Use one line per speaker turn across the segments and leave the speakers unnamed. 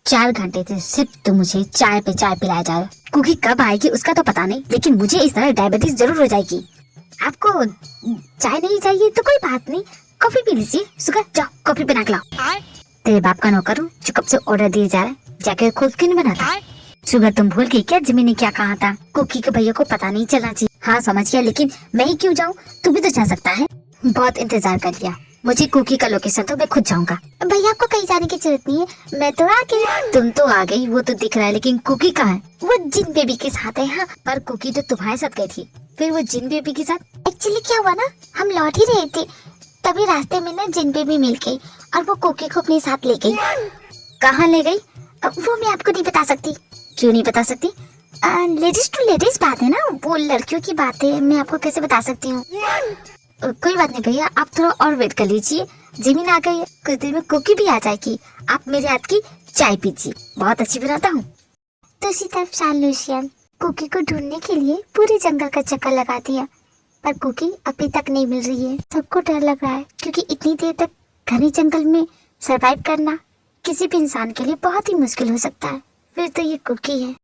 4 घंटे से सिर्फ तुम मुझे चाय पे चाय पिलाया जा रहे हो। कुकी कब आएगी उसका तो पता नहीं, लेकिन मुझे इस तरह डायबिटीज जरूर हो जाएगी। आपको चाय नहीं चाहिए तो कोई बात नहीं, कॉफी पी लीजिए। सुगर जाओ कॉफी बना के लाओ। तेरे बाप का नौकर हूँ जो कब से ऑर्डर दिए जा रहा है, जाके खुद क्यों नहीं बनाता। शुगर तुम भूल गई क्या जिमी ने क्या कहा था? कुकी के भैया को पता नहीं चलना चाहिए। हाँ समझ गया, लेकिन मैं ही क्यों जाऊँ, तू भी तो जा सकता है। बहुत इंतजार कर लिया, मुझे कुकी का लोकेशन तो मैं खुद जाऊंगा। भैया आपको कहीं जाने की जरूरत नहीं है, मैं तो आ गई। तुम तो आ गई वो तो दिख रहा है, लेकिन कुकी कहाँ है? वो जिन बेबी के साथ है। हाँ पर कुकी तो तुम्हारे साथ गई थी, फिर वो जिन बेबी के साथ। एक्चुअली क्या हुआ ना, हम लौट ही रहे थे, तभी रास्ते में ना जिन बेबी मिल गई और वो कुकी को अपने साथ ले गई। कहाँ ले गई वो मैं आपको नहीं बता सकती। क्यों नहीं बता सकती? लेडीज टू लेडीज बात है ना, वो लड़कियों की बात है, मैं आपको कैसे बता सकती हूँ। कोई बात नहीं भैया, आप थोड़ा और वेट कर लीजिए, जिमिन आ गई है, कुछ देर में कुकी भी आ जाएगी। आप मेरे हाथ की चाय पीजिए, बहुत अच्छी बनाता हूँ। दूसरी तरफ शान लूसियन कुकी को ढूंढने के लिए पूरे जंगल का चक्कर लगा दिया, पर कुकी अभी तक नहीं मिल रही है। सबको डर लग रहा है क्योंकि इतनी देर तक घने जंगल में सरवाइव करना किसी भी इंसान के लिए बहुत ही मुश्किल हो सकता है, फिर तो ये कुकी है।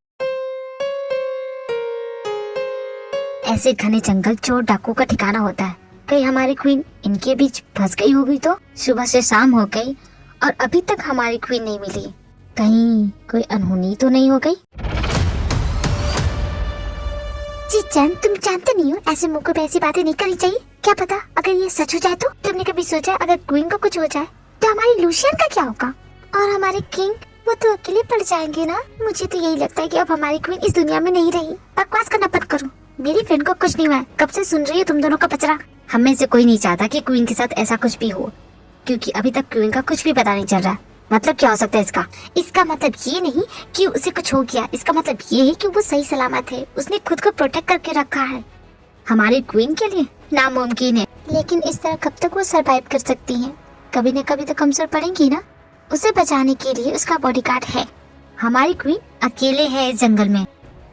ऐसे घने जंगल चोर डाकू का ठिकाना होता है। कहीं हमारी क्वीन इनके बीच फंस गई होगी तो? सुबह से शाम हो गई और अभी तक हमारी क्वीन नहीं मिली, कहीं कोई अनहोनी तो नहीं हो गई? जी जान, तुम जानते नहीं हो ऐसे मुंह को ऐसी बातें नहीं करनी चाहिए। क्या पता अगर ये सच हो जाए तो? तुमने कभी सोचा अगर क्वीन को कुछ हो जाए तो हमारी लूसियन का क्या होगा? और हमारे किंग, वो तो अकेले पड़ जाएंगे ना। मुझे तो यही लगता है कि अब हमारी क्वीन इस दुनिया में नहीं रही। बकवास करना बंद करो, मेरी फ्रेंड को कुछ नहीं हुआ है, कब से सुन रही है तुम दोनों का पचरा। हम में से कोई नहीं चाहता कि क्वीन के साथ ऐसा कुछ भी हो, क्योंकि अभी तक क्वीन का कुछ भी पता नहीं चल रहा। मतलब क्या हो सकता है इसका? इसका मतलब ये नहीं कि उसे कुछ हो गया, इसका मतलब ये है कि वो सही सलामत है, उसने खुद को प्रोटेक्ट करके रखा है। हमारी क्वीन के लिए नामुमकिन है, लेकिन इस तरह कब तक वो सरवाइव कर सकती है? कभी न कभी तो कमजोर पड़ेंगी ना। उसे बचाने के लिए उसका बॉडीगार्ड है। हमारी क्वीन अकेले है इस जंगल में।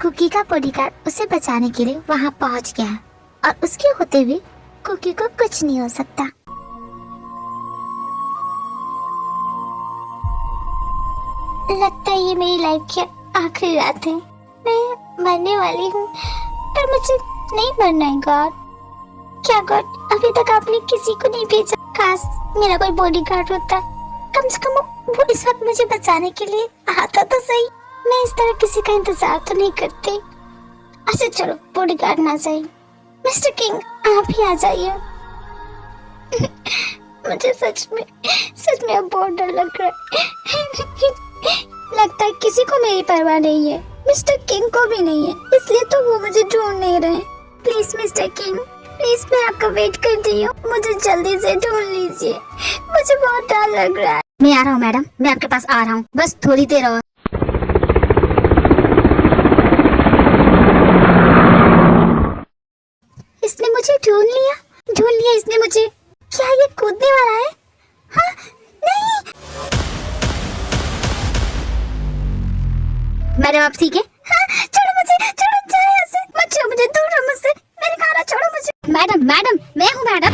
कुकी का बॉडीगार्ड उसे बचाने के लिए वहाँ पहुँच गया है और उसके होते हुए कुकी को कुछ नहीं हो सकता। लगता है ये मेरी लाइफ की आखिरी रात है, मैं मरने वाली हूँ, पर मुझे नहीं मरना है। गॉड, क्या गॉड, अभी तक आपने किसी को नहीं भेजा? काश मेरा कोई बॉडीगार्ड होता, कम से कम वो इस वक्त मुझे बचाने के लिए आता तो सही। मैं इस तरह किसी का इंतजार तो नहीं करती। अच्छा चलो, बॉडीगार्ड ना सही, मिस्टर किंग आप ही आ जाइए। मुझे सच में अब बहुत डर लग रहा है। लगता है किसी को मेरी परवाह नहीं है, मिस्टर किंग को भी नहीं है, इसलिए तो वो मुझे ढूंढ नहीं रहे। प्लीज मिस्टर किंग, प्लीज मैं आपका वेट कर रही हूँ, मुझे जल्दी से ढूंढ लीजिए, मुझे बहुत डर लग रहा है। मैं आ रहा हूँ मैडम, मैं आपके पास आ रहा हूँ, बस थोड़ी देर और। इसने मुझे ढूंढ लिया इसने मुझे। क्या ये कूदने वाला है? हाँ, नहीं। मैडम आप ठीक है? हाँ, छोड़ो मुझे, छोड़ो, जाओ यहाँ से, मत छुओ मुझे, दूर रहो मुझसे, मैंने कहा ना छोड़ो मुझे। मैडम मैं हूँ मैडम।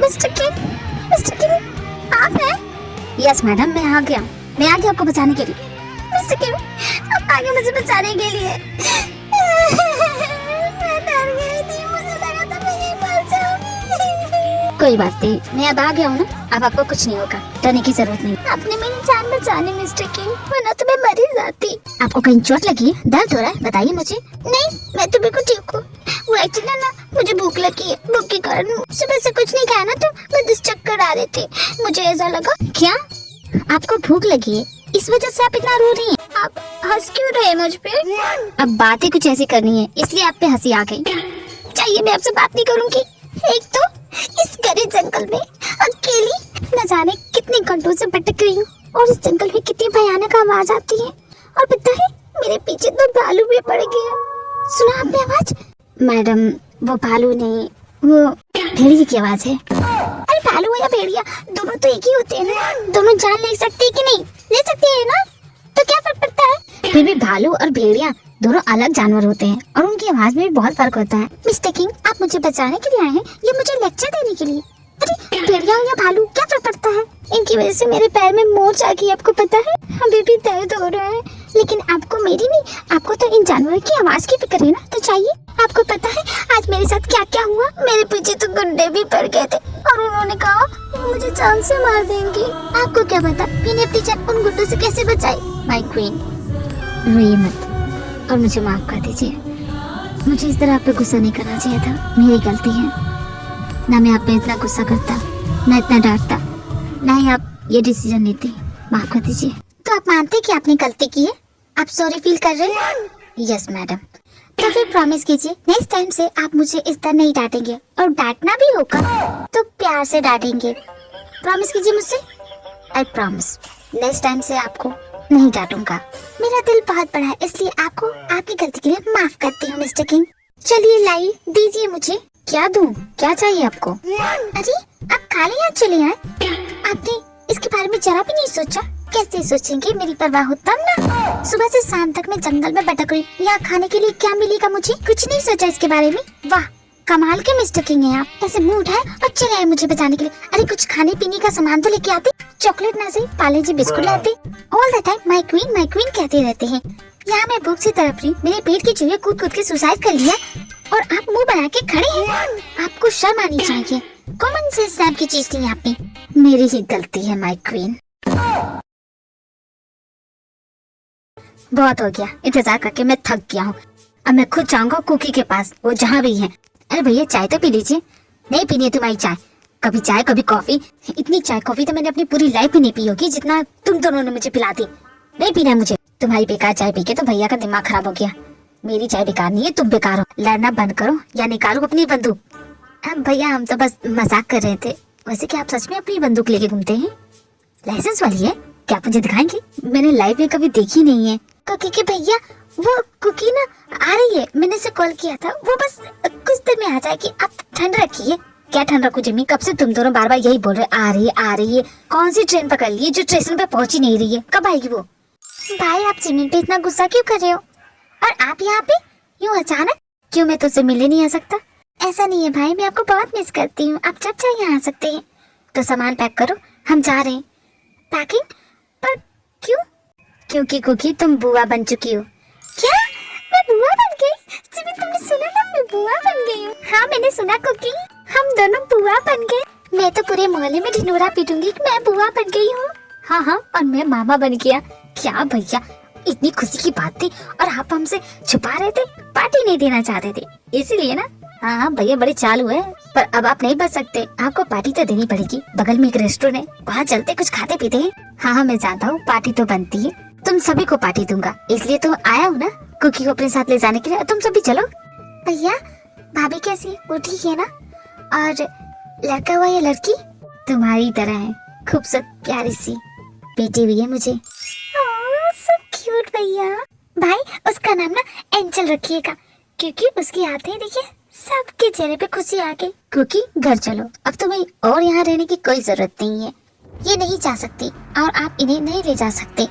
मिस्टर किंग आप हैं? यस मैडम, मैं आ गया आपको बचाने के लिए। मिस्टर किंग आप आगे मुझे बचाने के लिए। मैं डर गई थी, मुझे लगा था मैं यहीं मर जाऊंगी। कोई बात नहीं, मैं अब आ गया हूँ ना, अब आपको कुछ नहीं होगा, डरने की जरूरत नहीं। आपने मेरी जान बचानी मिस्टर किंग, वरना तो मैं मर ही जाती। आपको कहीं चोट लगी है? दर्द हो रहा है? बताइए मुझे। नहीं, मैं तो बिल्कुल ठीक हूँ। वो एक्चुअली ना मुझे भूख लगी है, भूख के कारण सुबह से कुछ नहीं खाया ना, तो मुझे चक्कर आ रहे थे, मुझे ऐसा लगा। क्या आपको भूख लगी है, इस वजह से आप इतना रो रही हैं? आप हंस क्यों रहे मुझ पे? अब बातें कुछ ऐसी करनी है, इसलिए आप पे हंसी आ गई। चाहिए मैं आपसे बात नहीं करूंगी। एक तो इस घने जंगल में अकेली न जाने कितने घंटों से भटक रही हूँ, और इस जंगल में कितनी भयानक आवाज आती है, और पता है मेरे पीछे तो भालू भी पड़ गया। सुना आपने आवाज? मैडम वो भालू नहीं, वो भेड़िए की आवाज है। अरे भालू या भेड़िया दोनों तो एक ही होते हैं ना, दोनों जान ले सकते हैं कि नहीं? ले सकते हैं ना, तो क्या फर्क पड़ता है? फिर भी भालू और भेड़िया दोनों अलग जानवर होते हैं और उनकी आवाज में भी बहुत फर्क होता है। मिस्टर किंग आप मुझे बचाने के लिए आए हैं या मुझे लेक्चर देने के लिए? अरे भेड़िया या भालू क्या फर्क पड़ता है, इनकी वजह से मेरे पैर में मोच आ गई, आपको पता है। अभी भी दर्द हो रहा है, लेकिन आपको मेरी नहीं, आपको तो इन जानवरों की आवाज की फिक्र है ना, तो चाहिए। आपको पता है आज मेरे साथ क्या क्या हुआ, मेरे पीछे तो गुंडे भी पड़ गए थे और उन्होंने कहा मुझे जान से मार देंगे। आपको क्या पता मैंने अपनी जान उन गुंडों से कैसे बचाई। माय क्वीन, रोइए मत और मुझे माफ कर दीजिए। मुझे इस तरह आप पे गुस्सा नहीं करना चाहिए था, मेरी गलती है। ना मैं आप पे इतना गुस्सा करता, ना इतना डांटता, ना ही आप ये डिसीजन लेते। माफ कर दीजिए। तो आप मानते हैं कि आपने गलती की है, आप सॉरी फील कर रहे हैं? Yes madam. तो फिर प्रॉमिस कीजिए नेक्स्ट टाइम से आप मुझे इस तरह नहीं डांटेंगे, और डांटना भी होगा तो प्यार से डांटेंगे। प्रॉमिस कीजिए मुझसे। आई प्रॉमिस नेक्स्ट टाइम से आपको नहीं डांटूंगा। मेरा दिल बहुत बड़ा है, इसलिए आपको आपकी गलती के लिए माफ करती हूँ मिस्टर किंग। चलिए लाई दीजिए मुझे। क्या दूं? क्या चाहिए आपको? अरे आप खाली हाथ चले आए, आपने इसके बारे में जरा भी नहीं सोचा? कैसे सोचेंगे, मेरी परवाह हो तब ना। सुबह से शाम तक मैं जंगल में भटक रही, यहाँ खाने के लिए क्या मिलेगा मुझे, कुछ नहीं सोचा इसके बारे में। वाह कमाल के मिस्टर किंग हैं आप, ऐसे मुंह उठाए और चले आए मुझे बचाने के लिए। अरे कुछ खाने पीने का सामान तो लेके आते, चॉकलेट ना सही पार्ले जी बिस्कुट लाते। All the time my queen कहते रहते हैं। यहाँ मैं भूख से तड़प रही, मेरे पेट की चूहे कूद कूद के सुसाइड कर लिया और आप मुंह बना के खड़े हैं। आपको शर्म आनी चाहिए, कॉमन सेंस नाम की चीज नहीं आप में। मेरी ही गलती है माय क्वीन। बहुत हो गया, इंतजार करके मैं थक गया हूँ। अब मैं खुद जाऊंगा कुकी के पास, वो जहाँ भी है। अरे भैया चाय तो पी लीजिए। नहीं पीनी है तुम्हारी चाय, कभी चाय कभी कॉफी। इतनी चाय कॉफी तो मैंने अपनी पूरी लाइफ भी नहीं पी होगी जितना तुम दोनों ने मुझे पिला दी। नहीं पीना है मुझे। तुम्हारी बेकार चाय पी के तो भैया का दिमाग खराब हो गया। मेरी चाय बेकार नहीं है, तुम बेकार हो। लड़ना बंद करो या निकालो अपनी बंदूक। अब भैया हम तो बस मजाक कर रहे थे। वैसे क्या आप सच में अपनी बंदूक लेके घूमते हैं? लाइसेंस वाली है क्या, आप मुझे दिखाएंगे? मैंने लाइफ में कभी देखी नहीं है। कुकी के भैया वो कुकी ना आ रही है, मैंने उसे कॉल किया था, वो बस कुछ देर में आ जाएगी, आप ठंड रखिए। क्या ठंड रखूं जिम्मी, कब से तुम दोनों बार बार यही बोल रहे आ रही है। कौन सी ट्रेन पकड़ ली है जो स्टेशन पे पहुंच ही नहीं रही है, कब आएगी वो? भाई आप जिम्मी पे इतना गुस्सा क्यों कर रहे हो, और आप यहाँ पे यूँ अचानक क्यों? मैं तुझसे मिलने नहीं आ सकता? ऐसा नहीं है भाई, मैं आपको बहुत मिस करती हूँ, आप जब चाहे यहाँ आ सकते हैं। तो सामान पैक करो, हम जा रहे हैं। पैकिंग? पर क्यों? क्योंकि कुकी तुम बुआ बन चुकी हो। क्या मैं बुआ बन गई? सिमी तुमने सुना ना, मैं बुआ बन गई हूँ। हाँ मैंने सुना कुकी, हम दोनों बुआ बन गए। मैं तो पूरे मोहल्ले में ढिंढोरा पीटूंगी कि मैं बुआ बन गई हूँ। हाँ और मैं मामा बन गया। क्या भैया इतनी खुशी की बात थी और आप हमसे छुपा रहे थे, पार्टी नहीं देना चाहते थे इसीलिए ना? हाँ भैया बड़े चालू है, पर अब आप नहीं बच सकते, आपको पार्टी तो देनी पड़ेगी। बगल में एक रेस्टोरेंट है, वहाँ चलते कुछ खाते पीते हैं। हाँ मैं जानता हूँ पार्टी तो बनती है, तुम सभी को पार्टी दूंगा, इसलिए तो आया हूँ ना कुकी को अपने साथ ले जाने के लिए। तुम सभी चलो। भैया भाभी कैसी, वो ठीक है ना? और लड़का हुआ या लड़की? तुम्हारी तरह है, खूबसूरत प्यारी सी बेटी हुई है मुझे। सो क्यूट भैया। भाई उसका नाम ना एंजल रखिएगा, क्योंकि उसकी आते ही देखिए सबके चेहरे पे खुशी आ गई। कुकी घर चलो, अब तुम्हें और यहाँ रहने की कोई जरूरत नहीं है। ये नहीं जा सकती और आप इन्हें नहीं ले जा सकते।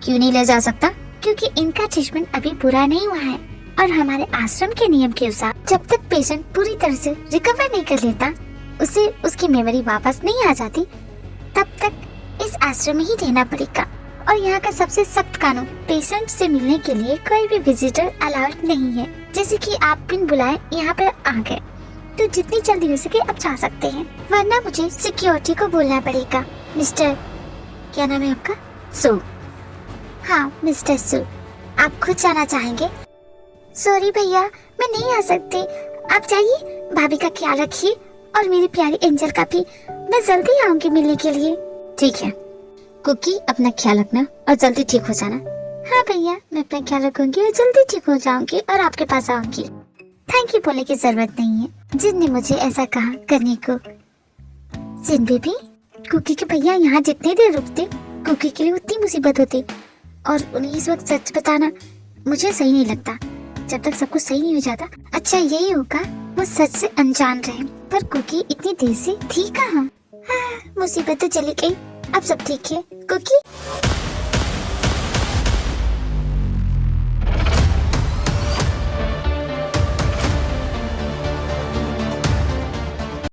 क्यों नहीं ले जा सकता? क्योंकि इनका ट्रीटमेंट अभी पूरा नहीं हुआ है और हमारे आश्रम के नियम के अनुसार जब तक पेशेंट पूरी तरह से रिकवर नहीं कर लेता, उसे उसकी मेमोरी वापस नहीं आ जाती, तब तक इस आश्रम में ही रहना पड़ेगा। और यहाँ का सबसे सख्त कानून, पेशेंट से मिलने के लिए कोई भी विजिटर अलाउड नहीं है। जैसे कि आप बिन बुलाए यहाँ पे आ गए, तो जितनी जल्दी हो सके आप जा सकते हैं, वरना मुझे सिक्योरिटी को बोलना पड़ेगा। मिस्टर, क्या नाम है आपका? सू। हाँ मिस्टर सू, आप खुद जाना चाहेंगे? सॉरी भैया मैं नहीं आ सकती, आप जाइए। भाभी का ख्याल रखिए और मेरी प्यारी एंजल का भी, मैं जल्दी आऊंगी मिलने के लिए। ठीक है कुकी, अपना ख्याल रखना और जल्दी ठीक हो जाना। हाँ भैया मैं अपना ख्याल रखूंगी और जल्दी ठीक हो जाऊंगी और आपके पास आऊंगी। थैंक यू बोलने की जरूरत नहीं है, जिनने मुझे ऐसा कहा करने को। जिन बेबी, कुकी के भैया यहाँ जितनी देर रुकते कुकी के लिए उतनी मुसीबत होती, और उन्हें इस वक्त सच बताना मुझे सही नहीं लगता। जब तक सब कुछ सही नहीं हो जाता, अच्छा यही होगा वो सच से अनजान रहे। पर कुकी इतनी देर से थी कहाँ? मुसीबत तो चली गई, अब सब ठीक है। कुकी